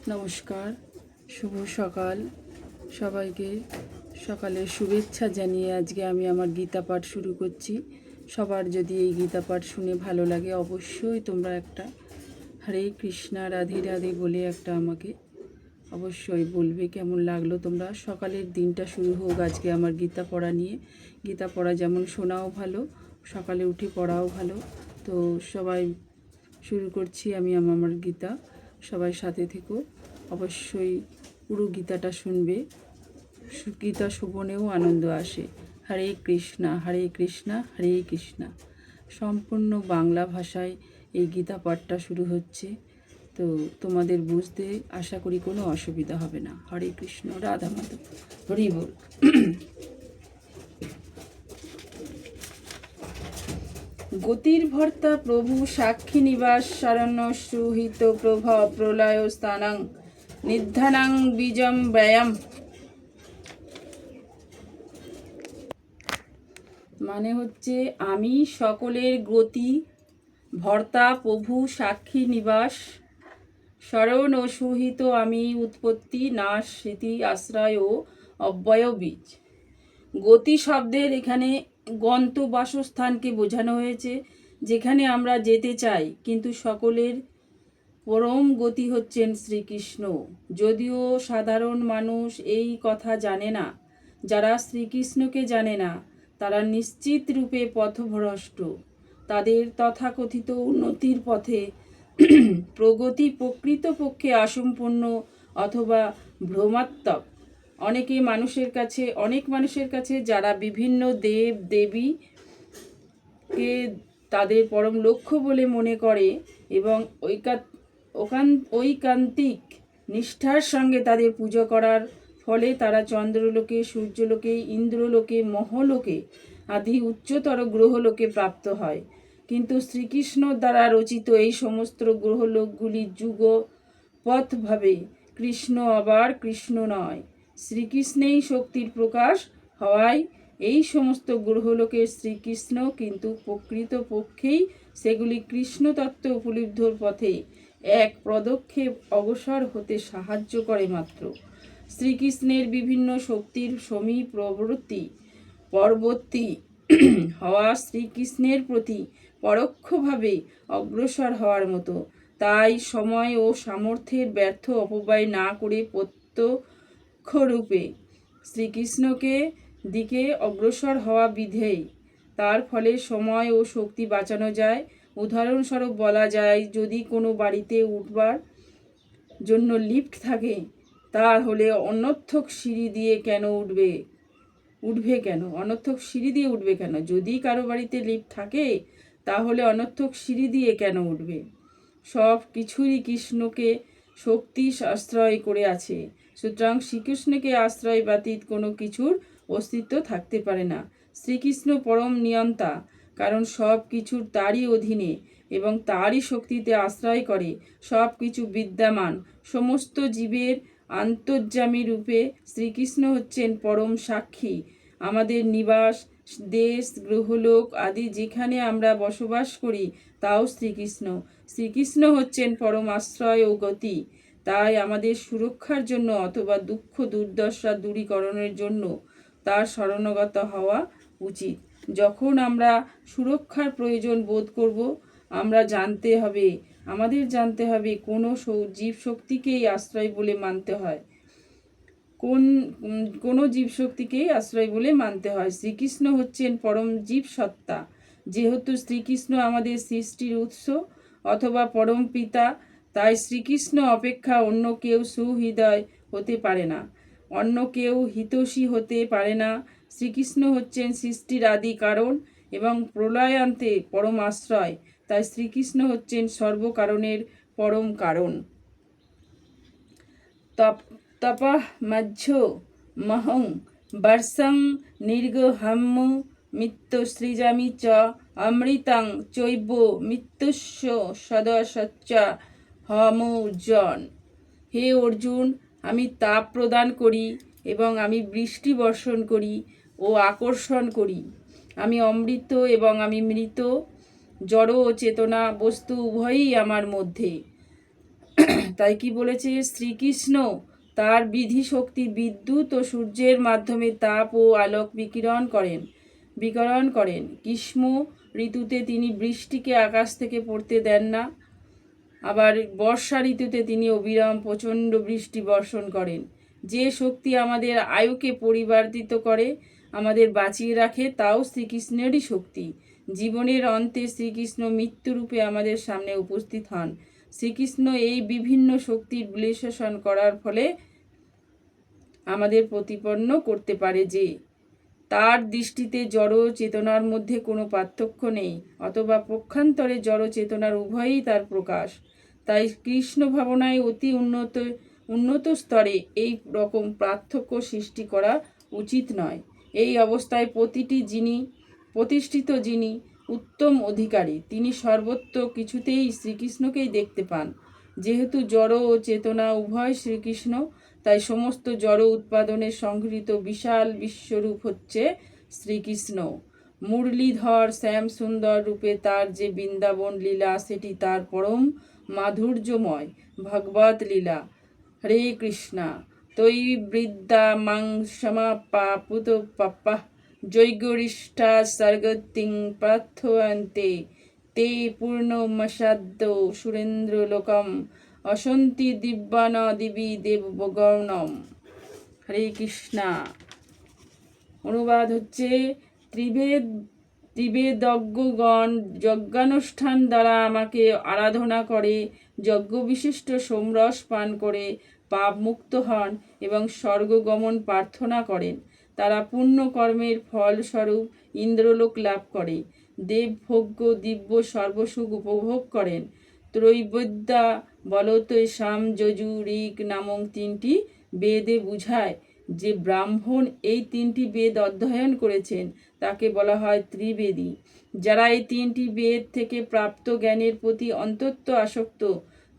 নমস্কার, শুভ সকাল সবাইকে। সকালের শুভেচ্ছা জানিয়ে আজকে আমি আমার গীতা পাঠ শুরু করছি। সবার যদি এই গীতা পাঠ শুনে ভালো লাগে অবশ্যই তোমরা একটা হরে কৃষ্ণা রাধে রাধে বলে একটা আমাকে অবশ্যই বলবে কেমন লাগলো। তোমরা সকালের দিনটা শুরু হোক আজকে আমার গীতা পড়া নিয়ে। গীতা পড়া যেমন শোনাও ভালো, সকালে উঠে পড়াও ভালো। তো সবাই শুরু করছি আমি আমার গীতা। সবাই সাথে থেকো, অবশ্যই পুরো গীতাটা শুনবে। গীতা শোভনেও আনন্দ আসে। হরে কৃষ্ণা হরে কৃষ্ণা হরে কৃষ্ণা। সম্পূর্ণ বাংলা ভাষায় এই গীতা পাঠটা শুরু হচ্ছে। তো তোমাদের বুঝতে আশা করি কোনো অসুবিধা হবে না। হরে কৃষ্ণ, রাধা মাধব, হরি বল। গতির ভর্তা প্রভু সাক্ষী নিবাস শরণ্য সুহিত প্রভা প্রলয় স্থানাং নিধানাং বীজম ব্যয়াম। মানে হচ্ছে আমি সকলের গতি, ভর্তা প্রভু সাক্ষী নিবাস, শরণ ও সুহিত আমি উৎপত্তি নাশ স্মৃতি আশ্রয় ও অব্যয় বীজ। গতি শব্দের এখানে গন্ত বাসস্থানকে বোঝানো হয়েছে, যেখানে আমরা যেতে চাই, কিন্তু সকলের পরম গতি হচ্ছেন শ্রীকৃষ্ণ। যদিও সাধারণ মানুষ এই কথা জানে না, যারা শ্রীকৃষ্ণকে জানে না তারা নিশ্চিত রূপে পথভ্রষ্ট। তাদের তথাকথিত উন্নতির পথে প্রগতি প্রকৃতপক্ষে অসম্পূর্ণ অথবা ভ্রমাত্মক। অনেক মানুষের কাছে যারা বিভিন্ন দেব দেবীকে তাদের পরম লক্ষ্য বলে মনে করে এবং ঐকান্তিক নিষ্ঠার সঙ্গে তাদের পুজো করার ফলে তারা চন্দ্রলোকে, সূর্যলোকে, ইন্দ্রলোকে, মহলোকে আদি উচ্চতর গ্রহলোকে প্রাপ্ত হয়। কিন্তু শ্রীকৃষ্ণ দ্বারা রচিত এই সমস্ত গ্রহলোকগুলি যুগপৎভাবে কৃষ্ণ আবার কৃষ্ণ নয়। শ্রীকৃষ্ণেই শক্তির প্রকাশ হওয়ায় এই সমস্ত গ্রহলোকের শ্রীকৃষ্ণ, কিন্তু প্রকৃতপক্ষেই সেগুলি কৃষ্ণতত্ত্ব উপলব্ধির পথে এক পদক্ষেপ অগ্রসর হতে সাহায্য করে মাত্র। শ্রীকৃষ্ণের বিভিন্ন শক্তির সমীপবর্তী পরবর্তী হওয়া শ্রীকৃষ্ণের প্রতি পরোক্ষভাবে অগ্রসর হওয়ার মতো। তাই সময় ও সামর্থ্যের ব্যর্থ অপব্যয় না করে প্রত্যক্ষরূপে শ্রীকৃষ্ণকে দিকে অগ্রসর হওয়া বিধেয়। তার ফলে সময় ও শক্তি বাঁচানো যায়। উদাহরণস্বরূপ বলা যায়, যদি কোনো বাড়িতে উঠবার জন্য লিফট থাকে, তাহলে অনর্থক সিঁড়ি দিয়ে উঠবে কেন? যদি কারো বাড়িতে লিফট থাকে তাহলে অনর্থক সিঁড়ি দিয়ে কেন উঠবে? সব কিছুরই কৃষ্ণকে শক্তি আশ্রয় করে আছে। সুতরাং শ্রীকৃষ্ণকে আশ্রয় ব্যতীত কোনো কিছুর অস্তিত্ব থাকতে পারে না। শ্রীকৃষ্ণ পরম নিয়ন্তা, কারণ সব কিছুর তারই অধীনে এবং তারই শক্তিতে আশ্রয় করে সব কিছু বিদ্যমান। সমস্ত জীবের আন্তর্যামী রূপে শ্রীকৃষ্ণ হচ্ছেন পরম সাক্ষী। আমাদের নিবাস, দেশ, গ্রহলোক আদি যেখানে আমরা বসবাস করি তাও শ্রীকৃষ্ণ হচ্ছেন পরম আশ্রয় ও গতি। তাই আমাদের সুরক্ষার জন্য অথবা দুঃখ দুর্দশা দূরীকরণের জন্য তার শরণাগত হওয়া উচিত। যখন আমরা সুরক্ষার প্রয়োজন বোধ করব, আমাদের জানতে হবে কোনো জীবশক্তিকেই আশ্রয় বলে মানতে হয়। কোনো জীবশক্তিকেই আশ্রয় বলে মানতে হয়। শ্রীকৃষ্ণ হচ্ছেন পরম জীব সত্তা। যেহেতু শ্রীকৃষ্ণ আমাদের সৃষ্টির উৎস অথবা পরম পিতা, তাই শ্রীকৃষ্ণ অপেক্ষা অন্য কেউ সুহৃদয় হতে পারে না, অন্য কেউ হিতৈষী হতে পারে না। শ্রীকৃষ্ণ হচ্ছেন সৃষ্টির আদি কারণ এবং প্রলয়ান্তে পরম আশ্রয়। তাই শ্রীকৃষ্ণ হচ্ছেন সর্বকারণের পরম কারণ। তপঃ মধ্য মহং বর্ষং নির্গহম্য মৃত্যু সৃজামি চ অমৃতং চৈব মৃত্যুস্য সদসচ্চ হমৌজন। হে অর্জুন, আমি তাপ প্রদান করি এবং আমি বৃষ্টি বর্ষণ করি ও আকর্ষণ করি। আমি অমৃত এবং আমি মৃত, জড় ও চেতনা বস্তু উভয়ই আমার মধ্যে। তাই কি বলেছে, শ্রীকৃষ্ণ তার বিধি শক্তি বিদ্যুৎ ও সূর্যের মাধ্যমে তাপ ও আলোক বিকিরণ করেন। গ্রীষ্ম ঋতুতে তিনি বৃষ্টিকে আকাশ থেকে পড়তে দেন না, আবার বর্ষা ঋতুতে তিনি অবিরাম প্রচণ্ড বৃষ্টি বর্ষণ করেন। যে শক্তি আমাদের আয়ুকে পরিবর্তিত করে, আমাদের বাঁচিয়ে রাখে, তাও শ্রীকৃষ্ণেরই শক্তি। জীবনের অন্তে শ্রীকৃষ্ণ মৃত্যুরূপে আমাদের সামনে উপস্থিত হন। শ্রীকৃষ্ণ এই বিভিন্ন শক্তির বিশ্লেষণ করার ফলে আমাদের প্রতিপন্ন করতে পারে যে তার দৃষ্টিতে জড় চেতনার মধ্যে কোনো পার্থক্য নেই, অথবা পক্ষান্তরে জড় চেতনার উভয়ই তার প্রকাশ। তাই কৃষ্ণ ভাবনায় অতি উন্নত স্তরে এই রকম পার্থক্য সৃষ্টি করা উচিত নয়। এই অবস্থায় প্রতিষ্ঠিত যিনি উত্তম অধিকারী, তিনি সর্বত্র কিছুতেই শ্রীকৃষ্ণকেই দেখতে পান। যেহেতু জড় ও চেতনা উভয় শ্রীকৃষ্ণ, তাই সমস্ত জড় উৎপাদনে সংগৃহীত বিশাল বিশ্বরূপ হচ্ছে শ্রীকৃষ্ণ। মুরলীধর শ্যাম সুন্দর রূপে তার যে বৃন্দাবন লীলা, সেটি তার পরম মাধুর্যময় ভগবত লীলা। হরে কৃষ্ণা তৈ বৃদ্ধা মাং সমাপাপুত পাপা জৈগরিষ্ঠা স্বর্গতিং প্রার্থয়ন্তে তে পূর্ণমসাদ্য সুরেন্দ্র লোকম অসন্তি দিব্যান দিবি দেবগণম। হরে কৃষ্ণা। অনুবাদ হচ্ছে, ত্রিবেদজ্ঞগণ যজ্ঞানুষ্ঠান দ্বারা আমাকে আরাধনা করে, যজ্ঞবিশিষ্ট সোমরস পান করে পাপ মুক্ত হন এবং স্বর্গগমন প্রার্থনা করেন। তারা পুণ্য কর্মের ফলস্বরূপ ইন্দ্রলোক লাভ করে, দেবভোগ্য দিব্য সর্বসুখ উপভোগ করেন। ত্রৈবেদ্যা বলতে সাম যজু ঋক নামক তিনটি বেদে বুঝায় যে ব্রাহ্মণ এই তিনটি বেদ অধ্যয়ন করেছেন তাকে বলা হয় ত্রিবেদী। যারা এই তিনটি বেদ থেকে প্রাপ্ত জ্ঞানের প্রতি অন্তত আসক্ত,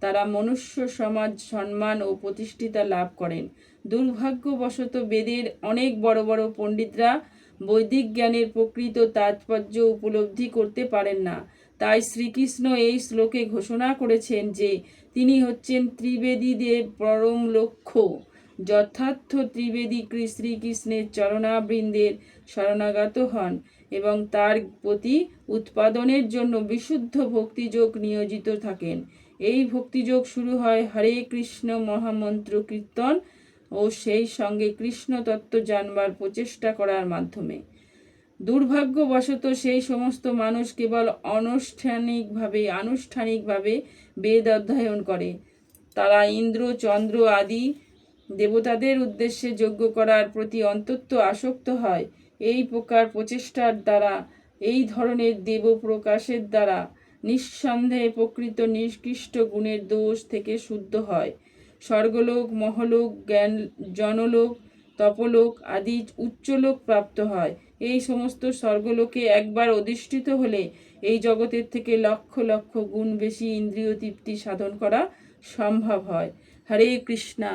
তারা মনুষ্য সমাজ সম্মান ও প্রতিষ্ঠিতা লাভ করেন। দুর্ভাগ্যবশত বেদের অনেক বড় বড় পণ্ডিতরা বৈদিক জ্ঞানের প্রকৃত তাৎপর্য উপলব্ধি করতে পারেন না। তাই শ্রীকৃষ্ণ এই শ্লোকে ঘোষণা করেছেন যে তিনি হচ্ছেন ত্রিবেদীদের পরম লক্ষ্য। যথার্থ ত্রিবেদী শ্রীকৃষ্ণের চরণাবৃন্দের শরণাগত হন এবং তার প্রতি উৎপাদনের জন্য বিশুদ্ধ ভক্তিযোগ নিয়োজিত থাকেন। এই ভক্তিযোগ শুরু হয় হরে কৃষ্ণ মহামন্ত্র কীর্তন ও সেই সঙ্গে কৃষ্ণ তত্ত্ব জানবার প্রচেষ্টা করার মাধ্যমে। দুর্ভাগ্যবশত সেই সমস্ত মানুষ কেবল আনুষ্ঠানিকভাবে বেদ অধ্যয়ন করে। তারা ইন্দ্র চন্দ্র আদি দেবতাদের উদ্দেশ্যে যজ্ঞ করার প্রতি অন্তত আসক্ত হয়। এই প্রকার প্রচেষ্টার দ্বারা, এই ধরনের দেব প্রকাশের দ্বারা নিঃসন্দেহে প্রকৃত নিকৃষ্ট গুণের দোষ থেকে শুদ্ধ হয়। স্বর্গলোক, মহলোক, জনলোক, তপলোক আদি উচ্চলোক প্রাপ্ত হয়। এই সমস্ত স্বর্গলোকে একবার অধিষ্ঠিত হলে এই জগতের থেকে লক্ষ লক্ষ গুণ বেশি ইন্দ্রিয় তৃপ্তি সাধন করা সম্ভব হয়। হরে কৃষ্ণা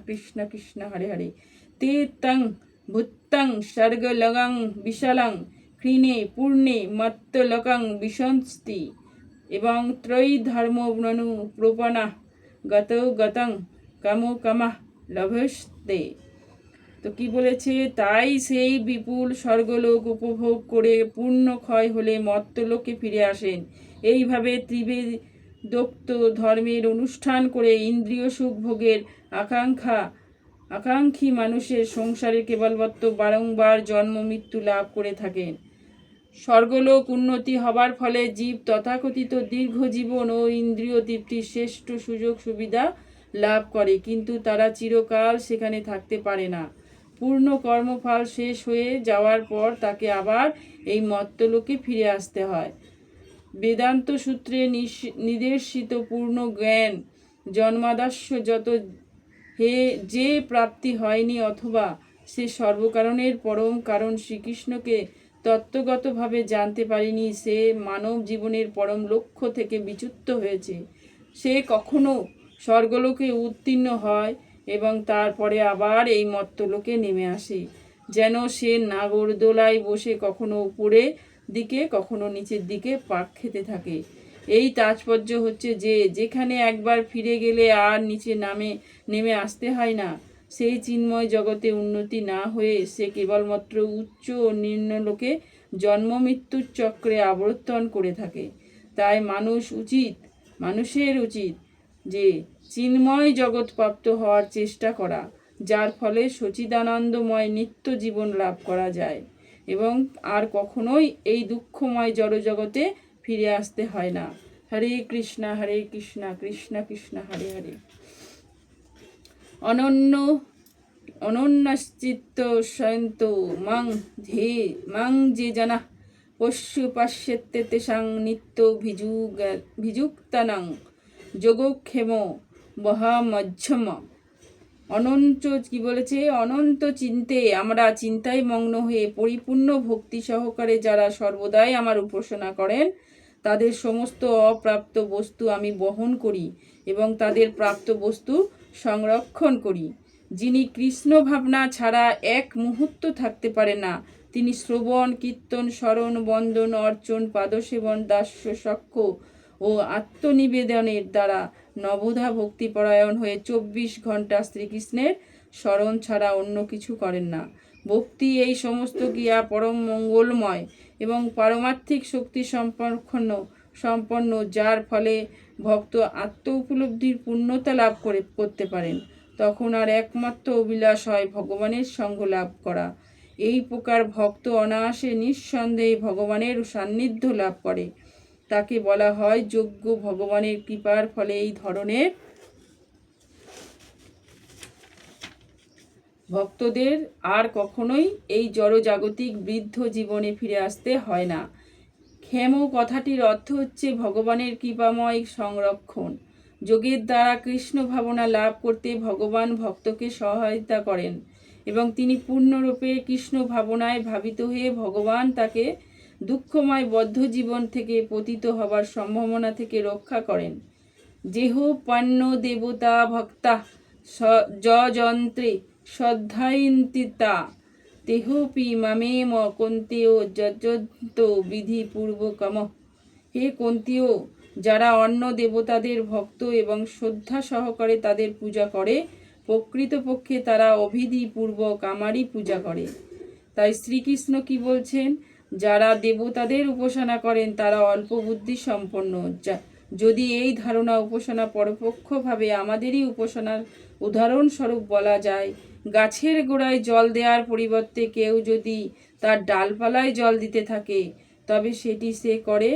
কৃষ্ণ কৃষ্ণ হরে হরে। তে তং ভূতং স্বর্গলগং বিশালং ক্ষীণে পূর্ণে মত্তলোকং বিশন্তি এবং ত্রয়ী ধর্মব্রণু প্রপনা গতং কামকামাহ লভস্তে। তো কি বলেছে, তাই সেই বিপুল স্বর্গলোক উপভোগ করে পূর্ণ ক্ষয় হলে মর্ত্যলোকে ফিরে আসেন। এইভাবে ত্রিবেদোক্ত ধর্মের অনুষ্ঠান করে ইন্দ্রিয় সুখ ভোগের আকাঙ্ক্ষী মানুষের সংসারে কেবলমাত্র বারংবার জন্ম মৃত্যু লাভ করে থাকেন। স্বর্গলোক উন্নতি হবার ফলে জীব তথাকথিত দীর্ঘ জীবন ও ইন্দ্রিয় তৃপ্তির শ্রেষ্ঠ সুযোগ সুবিধা লাভ করে, কিন্তু তারা চিরকাল সেখানে থাকতে পারে না। পূর্ণ কর্মফল শেষ হয়ে যাওয়ার পর তাকে আবার এই মর্ত্যলোকে ফিরে আসতে হয়। বেদান্ত সূত্রে নির্দেশিত পূর্ণ জ্ঞান জন্মাদ্যস্য যে প্রাপ্তি হয়নি, অথবা সে সর্বকারণের পরম কারণ শ্রীকৃষ্ণকে তত্ত্বগতভাবে জানতে পারেনি, সে মানব জীবনের পরম লক্ষ্য থেকে বিচ্যুত হয়েছে। সে কখনো স্বর্গলোকে উত্তীর্ণ হয় এবং তারপরে আবার এই মর্ত্যলোকে নেমে আসে, যেন সে নাগরদোলায় বসে কখনো উপরের দিকে কখনো নিচের দিকে পাক খেতে থাকে। এই তাৎপর্য হচ্ছে যে যেখানে একবার ফিরে গেলে আর নিচে নেমে আসতে হয় না, সেই চিন্ময় জগতে উন্নতি না হয়ে সে কেবলমাত্র উচ্চ ও নিম্নলোকে জন্ম মৃত্যুর চক্রে আবর্তন করে থাকে। তাই মানুষের উচিত যে চিন্ময় জগৎ প্রাপ্ত হওয়ার চেষ্টা করা, যার ফলে সচিদানন্দময় নিত্য জীবন লাভ করা যায় এবং আর কখনোই এই দুঃখময় জড়জগতে ফিরে আসতে হয় না। হরে কৃষ্ণ কৃষ্ণ কৃষ্ণ হরে হরে। অনন্যশ্চিত্ত সয়ন্ত মাং যে জানা পশু পাশ্যেত্তে তেষাং নিত্য ভিযুক্তানাং যোগক্ষেম বহামধ্যম। অনন্ত কি বলেছে? অনন্ত আমরা চিন্তায় মগ্ন হয়ে পরিপূর্ণ ভক্তি সহকারে যারা সর্বদাই আমার উপাসনা করেন, তাদের সমস্ত অপ্রাপ্ত বস্তু আমি বহন করি এবং তাদের প্রাপ্ত বস্তু সংরক্ষণ করি। যিনি কৃষ্ণ ভাবনা ছাড়া এক মুহূর্ত থাকতে পারে না, তিনি শ্রবণ কীর্তন স্মরণ বন্দন অর্চন পাদসেবন দাস্য সখ্য ও আত্মনিবেদনের দ্বারা নবধা ভক্তিপরায়ণ হয়ে 24 ঘন্টা শ্রীকৃষ্ণের স্মরণ ছাড়া অন্য কিছু করেন না। ভক্তি এই সমস্ত ক্রিয়া পরম মঙ্গলময় এবং পারমার্থিক শক্তি সম্পন্ন, যার ফলে ভক্ত আত্ম উপলব্ধির পূর্ণতা লাভ করতে পারেন। তখন আর একমাত্র অভিলাষ হয় ভগবানের সঙ্গ লাভ করা। এই প্রকার ভক্ত অনায়াসে নিঃসন্দেহে ভগবানের সান্নিধ্য লাভ করে, তাকে বলা হয় যোগ্য। ভগবানের কৃপার ফলে এই ধরনের ভক্তদের আর কখনোই এই জড়জাগতিক বৃদ্ধ জীবনে ফিরে আসতে হয় না। ক্ষেম কথাটির অর্থ হচ্ছে ভগবানের কৃপাময় সংরক্ষণ। যোগের দ্বারা কৃষ্ণ ভাবনা লাভ করতে ভগবান ভক্তকে সহায়তা করেন এবং তিনি পূর্ণরূপে কৃষ্ণ ভাবনায় ভাবিত হয়ে ভগবান তাকে দুঃখময় বদ্ধ জীবন থেকে পতিত হবার সম্ভাবনা থেকে রক্ষা করেন। যেহ পান্য দেবতা ভক্তা যন্ত্রে শ্রদ্ধায়ন্তিতা তেহপি মামেম কন্তেয় যজন্ত বিধি পূর্বকম। হে কন্তীয়, যারা অন্য দেবতাদের ভক্ত এবং শ্রদ্ধা সহকারে তাদের পূজা করে, প্রকৃতপক্ষে তারা অবিধি পূর্বক আমারই পূজা করে। তাই শ্রীকৃষ্ণ কি বলছেন? যারা দেবতাদের উপাসনা করেন তারা অল্প বুদ্ধি সম্পন্ন। যদি এই ধারণা উপাসনা পরোক্ষভাবে আমাদেরই উপাসনার উদাহরণস্বরূপ বলা যায়, গাছের গোড়ায় জল দেওয়ার পরিবর্তে কেউ যদি তার ডালপালায় জল দিতে থাকে, তবে সেটি সে করে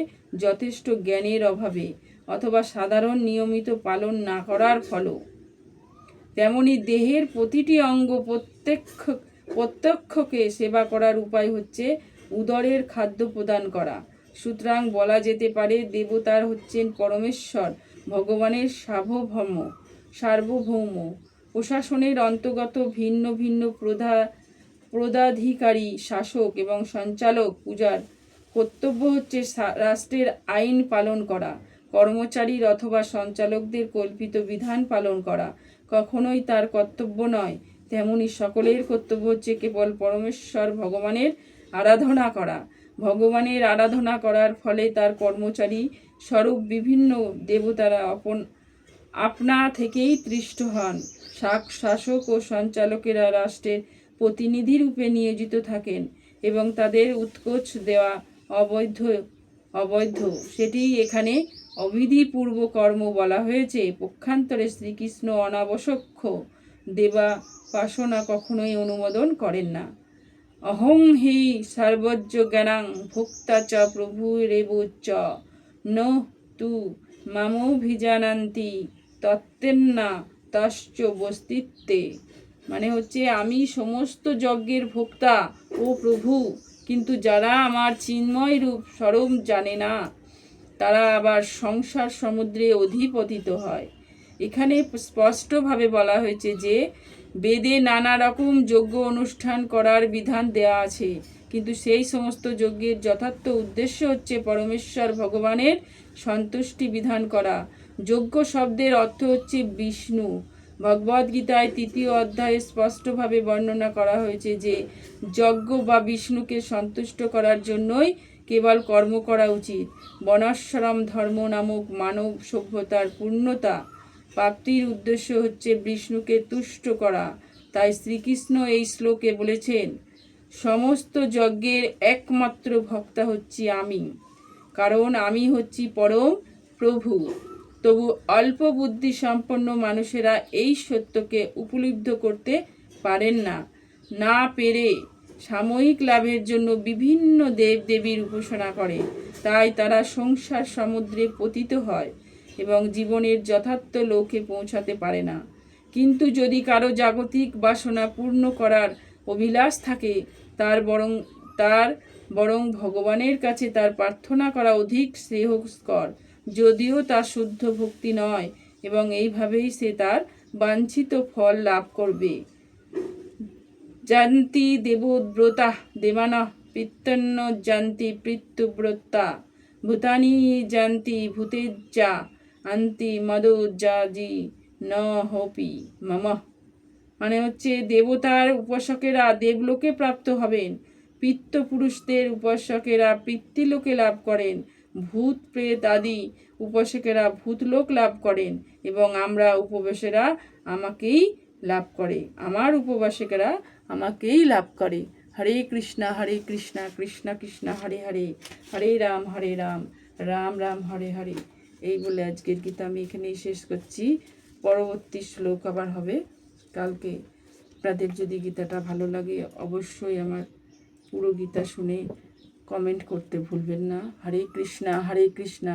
যথেষ্ট জ্ঞানের অভাবে অথবা সাধারণ নিয়মিত পালন না করার ফলও। তেমনি দেহের প্রতিটি অঙ্গ প্রত্যক্ষকে সেবা করার উপায় হচ্ছে উদরের খাদ্য প্রদান করা। সুতরাং বলা যেতে পারে দেবতার হচ্ছেন পরমেশ্বর ভগবানের সার্বভৌম প্রশাসনের অন্তর্গত ভিন্ন ভিন্ন পদাধিকারী শাসক এবং সঞ্চালক। পূজার কর্তব্য হচ্ছে রাষ্ট্রের আইন পালন করা, কর্মচারীর অথবা সঞ্চালকদের কল্পিত বিধান পালন করা কখনোই তার কর্তব্য নয়। তেমনি সকলের কর্তব্য হচ্ছে কেবল পরমেশ্বর ভগবানের আরাধনা করা। ভগবানের আরাধনা করার ফলে তার কর্মচারী স্বরূপ বিভিন্ন দেবতারা আপনা থেকেই তৃষ্ট হন। শাসক ও সঞ্চালকেরা রাষ্ট্রের প্রতিনিধি রূপে নিয়োজিত থাকেন এবং তাদের উৎকোচ দেওয়া অবৈধ। সেটি এখানে অবিধিপূর্ব কর্ম বলা হয়েছে। পক্ষান্তরে শ্রীকৃষ্ণ অনাবশ্যক দেবাপাসনা কখনোই অনুমোদন করেন না। অহং হি সর্বজ্ঞ জ্ঞানাং ভোক্তা চ প্রভুরেব চ ন তু মামভিজানান্তি তত্ত্বেন্না তশ্চ বস্তিত্বে। মানে হচ্ছে আমি সমস্ত যজ্ঞের ভোক্তা ও প্রভু, কিন্তু যারা আমার চিন্ময় রূপ স্বরূপ জানে না, তারা আবার সংসার সমুদ্রে অধিপতিত হয়। এখানে স্পষ্টভাবে বলা হয়েছে যে বেদে নানা রকম যজ্ঞ অনুষ্ঠান করার বিধান দেয়া আছে, কিন্তু সেই সমস্ত যজ্ঞের যথার্থ উদ্দেশ্য হচ্ছে পরমেশ্বর ভগবানের সন্তুষ্টি বিধান করা। যজ্ঞ শব্দের অর্থ হচ্ছে বিষ্ণু। ভগবদ্গীতায় 3য় অধ্যায়ে স্পষ্টভাবে বর্ণনা করা হয়েছে যে যজ্ঞ বা বিষ্ণুকে সন্তুষ্ট করার জন্যই কেবল কর্ম করা উচিত। বনাশ্রম ধর্ম নামক মানব সভ্যতার পূর্ণতা প্রাপ্তির উদ্দেশ্য হচ্ছে বিষ্ণুকে তুষ্ট করা। তাই শ্রীকৃষ্ণ এই শ্লোকে বলেছেন, সমস্ত যজ্ঞের একমাত্র ভক্তা হচ্ছি আমি, কারণ আমি হচ্ছি পরম প্রভু। তবু অল্প বুদ্ধি সম্পন্ন মানুষেরা এই সত্যকে উপলব্ধি করতে পারেন না। না পেরে সাময়িক লাভের জন্য বিভিন্ন দেব দেবীর উপাসনা করে। তাই তারা সংসার সমুদ্রে পতিত হয় এবং জীবনের যথার্থ লক্ষ্যে পৌঁছাতে পারে না। কিন্তু যদি কারো জাগতিক বাসনা পূর্ণ করার অভিলাষ থাকে, তার বরং ভগবানের কাছে তার প্রার্থনা করা অধিক শ্রেয়স্কর, যদিও তা শুদ্ধ ভক্তি নয়, এবং এইভাবেই সে তার বাঞ্ছিত ফল লাভ করবে। জানতি দেবব্রতা দেবানঃ পিতন্ন জানতি পিতৃব্রতা ভূতানি জানতি ভূতেজ্জা আন্তি মদোজাজি ন হোপি মম। মানে হচ্ছে, দেবতার উপাসকেরা দেবলোকে প্রাপ্ত হবেন, পিতৃপুরুষদের উপাসকেরা পিতৃলোকে লাভ করেন, ভূত প্রেত আদি উপাসকেরা ভূতলোক লাভ করেন, এবং আমরা উপবাসীরা আমাকেই লাভ করে, আমার উপবাসকেরা আমাকেই লাভ করে। হরে কৃষ্ণ কৃষ্ণ কৃষ্ণ হরে হরে, হরে রাম রাম রাম হরে হরে। এই বলে আজকের গীতা আমি এখানেই শেষ করছি। পরবর্তী শ্লোক আবার হবে কালকে। আপনাদের যদি গীতাটা ভালো লাগে অবশ্যই আমার পুরো গীতা শুনে কমেন্ট করতে ভুলবেন না। হরে কৃষ্ণ কৃষ্ণ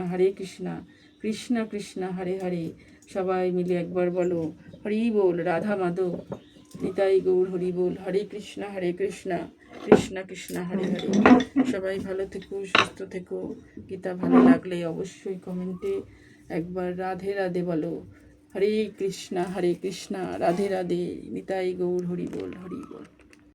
কৃষ্ণ কৃষ্ণ হরে হরে। সবাই মিলে একবার বলো, হরি বল রাধা মাধব নিতাই গৌর হরি বল। হরে কৃষ্ণ কৃষ্ণ কৃষ্ণ হরে হরে। সবাই ভালো থেকো, সুস্থ থেকো। গীতা ভালো লাগলে অবশ্যই কমেন্টে একবার রাধে রাধে বলো। হরে কৃষ্ণ রাধে রাধে নিতাই গৌর হরি বল হরি বল।